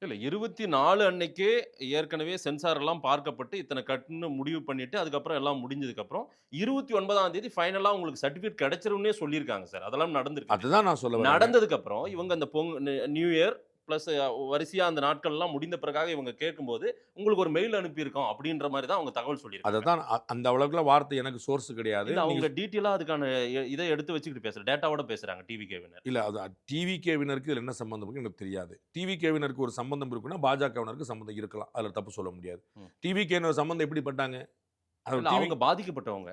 இல்ல 24 அன்னைக்கே ஏற்கனவே சென்சார் எல்லாம் பார்க்கப்பட்டு, இத்தன கட்டுன்னு முடிவு பண்ணிட்டு, அதுக்கப்புறம் எல்லாம் முடிஞ்சதுக்கப்புறம், 29ஆம் தேதி ஃபைனலா உங்களுக்கு சர்டிபிகேட் கிடைச்சிரும்னே சொல்லியிருக்காங்க சார். அதெல்லாம் நடந்திருக்குது. அதுதான் நான் சொல்ல வரேங்க. நடந்ததுக்கப்புறம் இவங்க அந்த நியூ இயர் பிளஸ் வரிசையா அந்த நாட்கள்லாம் முடிந்த பிறகாக இவங்க கேட்கும்போது, உங்களுக்கு ஒரு மெயில் அனுப்பியிருக்கோம் அப்படின்ற மாரி தான் அவங்க தகவல் சொல்லியிருக்காங்க. அததான் அந்த அளவுக்குலாம் வார்த்தை எனக்கு சோர்ஸ் கிடையாது. இல்ல நீங்க அவங்க டீட்டெயிலா அதுக்கான இத எடுத்து வச்சுக்கிட்டு டேட்டாவோட பேசுறாங்க டிவிகேவினர். இல்ல அது டிவிகேவினருக்கு இதுல என்ன சம்பந்தம் இருக்குன்னு எனக்கு தெரியாது. டிவிகேவினருக்கு ஒரு சம்பந்தம் இருக்குன்னா, பாஜகவினருக்கு சம்பந்தம் இருக்கலாம். அதுல தப்பு சொல்ல முடியாது. ம். டிவிகேவினர் சம்பந்தம் எப்படி பட்டாங்க? அது இல்ல டிவி அவங்க பாதிக்கப்பட்டவங்க.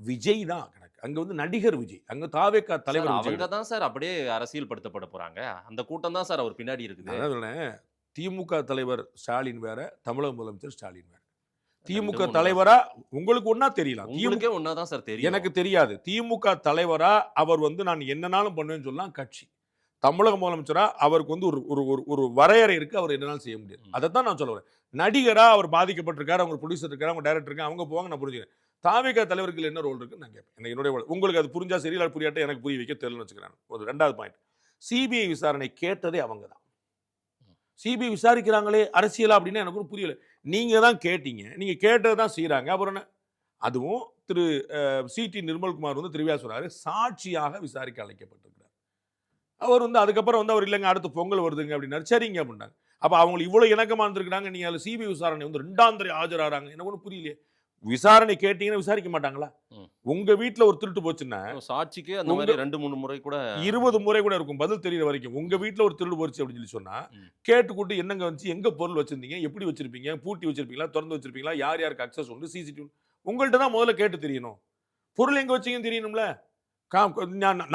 விஜய் தான் கணக்கு. அங்க வந்து நடிகர் விஜய். அங்க தாவேகா சார் தலைவர் விஜய். அவங்க தான் சார் அப்படியே அரசியல் படுத்தப்பட போறாங்க. அந்த கூட்டம் தான் சார் அவர் பின்னாடி இருக்குது. நான் அதான் சொன்னேன். திமுக தலைவர் ஸ்டாலின் வேற, தமிழக முதலமைச்சர் ஸ்டாலின் வேற. 2ம் திமுக ஒண்ணு தான் தலைவரா சார். உங்களுக்கு ஒண்ணா தெரியலாம். உங்களுக்கே ஒண்ணா தான் சார் தெரியும். எனக்கு தெரியாது. திமுக தலைவரா அவர் வந்து நான் என்னனாலும் பண்ணுவேன்னு சொல்லலாம் கட்சி. தமிழக முதலமைச்சரா அவருக்கு வந்து ஒரு ஒரு ஒரு ஒரு வரையறை இருக்கு. அவர் என்னனாலும் செய்ய முடியாது. ம். அதத்தான் நான் சொல்ல வரேன். நடிகரா அவர் பாதிக்கப்பட்டிருக்காரு. அவங்க புரொடியூசர் இருக்காரு. அவங்க டைரக்டர் இருக்காங்க. அவங்க போவாங்க நான் புரிஞ்சுக்கிறேன். தாவேகா தலைவருக்கு என்ன ரோல் இருக்குன்னு நான் கேட்பேன். என்னுடைய உங்களுக்கு அது புரிஞ்சா சரி, இல்ல புரியாட்ட எனக்கு புரிய வைக்க தெரியலன்னு வச்சுக்கிறேன். ஒரு 2வது பாயிண்ட். சிபிஐ விசாரணை கேட்டதே அவங்க தான். சிபிஐ விசாரிக்கிறாங்களே அரசியலா அப்படின்னா எனக்கு ஒன்றும் புரியல. நீங்க தான் கேட்டீங்க. நீங்க கேட்டது தான் செய்றாங்க. அப்புறம் என்ன? அதுவும் திரு சிடி நிர்மல்குமார் வந்து திருவிழா சொன்னாரு. சாட்சியாக விசாரிக்க அழைக்கப்பட்டிருக்கிறார். அவர் வந்து அதுக்கப்புறம் வந்து அவர் இல்லங்க அடுத்து பொங்கல் வருதுங்க அப்படின்னாரு. சரிங்க அப்படின்னாங்க. அப்ப அவங்களுக்கு இவ்வளவு இணக்கமா இருந்திருக்காங்க. நீங்க அதுல சிபிஐ விசாரணை வந்து 2ஆம் தடவை ஆஜராறாங்க. எனக்கு ஒன்றும் புரியலையே. விசாரணை கேட்டீங்கன்னா விசாரிக்க மாட்டாங்களா? ம். உங்க வீட்ல ஒரு திருட்டு போச்சுன்னா சாட்சிக்கே அந்த மாரி 2, 3 முறை கூட 20 முறை கூட இருக்கும். பதில் தெரியற வரைக்கும். உங்க வீட்ல ஒரு திருடு போச்சு அப்படின்னு சொல்லி சொன்னா, ம். கேட்டுக்கூட்டு என்னங்க வந்துச்சு? எங்க பொருள் வச்சிருந்தீங்க? எப்படி வச்சிருப்பீங்க? பூட்டி வச்சிருப்பீங்களா? திறந்து வச்சிருப்பீங்களா? யார் யாருக்கு அக்சஸ் உண்டு? சிசிடிவி உங்கள்ட்ட தான் முதல்ல கேட்டு தெரியணும். பொருள் எங்க வச்சீங்கன்னு தெரியணும்ல.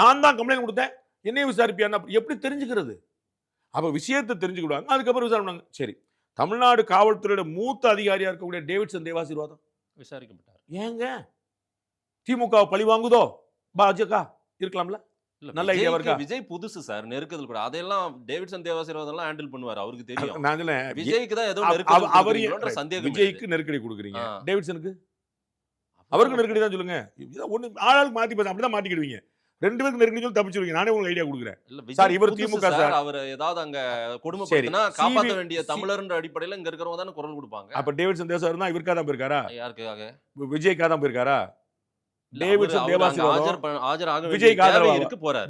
நான் தான் கம்ப்ளைண்ட் குடுத்தேன். என்னைய விசாரிப்பியான்னா எப்படி தெரிஞ்சுக்கிறது? அப்ப விஷயத்த தெரிஞ்சுக்கிடுவாங்க. அதுக்கப்புறம் விசாரணை பண்ணுவாங்க. சரி. தமிழ்நாடு காவல்துறையோட மூத்த அதிகாரியா இருக்கக்கூடிய டேவிட்சன் தேவாசீர்வாதம். விசாரிக்கப்பட்டார். ஏங்க? திமுக பழி வாங்குதோ? பாஜக இருக்கலாம்ல? இல்ல நல்ல ஐடியாவா இருக்கா? விஜய் புதுசு சார் நெருக்கத்தில் கூட. அதெல்லாம் டேவிட்சன் தேவாசீர்வாதம்லாம் ஹேண்டில் பண்ணுவாரு. அவருக்கு தெரியும். நான் சொன்னேன். விஜய்க்கு தான் ஏதோ அவ- நெருக்கத்தில் அவர் குடுக்குறீங்களோன்ற சந்தேகம் எழுது. விஜய்க்கு நெருக்கடி கொடுக்குறீங்க. ஆ. டேவிட்சனுக்கு அவருக்கு நெருக்கடி தான் சொல்லுங்க. ஒண்ணு ஆளாளுக்கு மாத்தி பேச அப்படிதான் மாட்டிக்கிடுவீங்க. 2 பேருக்கு நெருக்கடி சொல்லி தப்பிச்சிருவீங்க. நானே உங்களுக்கு ஐடியா கொடுக்குறேன். இல்ல சார் விஜய் இவர் புதுசு திமுக சார். சார். அவர் ஏதாவது அங்க சரி. கொடுமைப்படுத்தினா காப்பாத்த வேண்டிய சி- தமிழர்ன்ற அடிப்படையில இங்க இருக்கிறவங்க தானே குரல் கொடுப்பாங்க. அப்ப டேவிட்சன் தேவாசீர்வாதம் தான் இவருக்கா தான் போயிருக்காரா? யாருக்காக? விஜய்க்கா தான் போயிருக்காரா? இல்ல அவரு டேவிட்சன் அவரு அங்க தேவாசீர்வாதம் ஆஜராக வேண்டிய விஜய்க்கு தேவை ஆதரவா? இருக்கு போறாரு.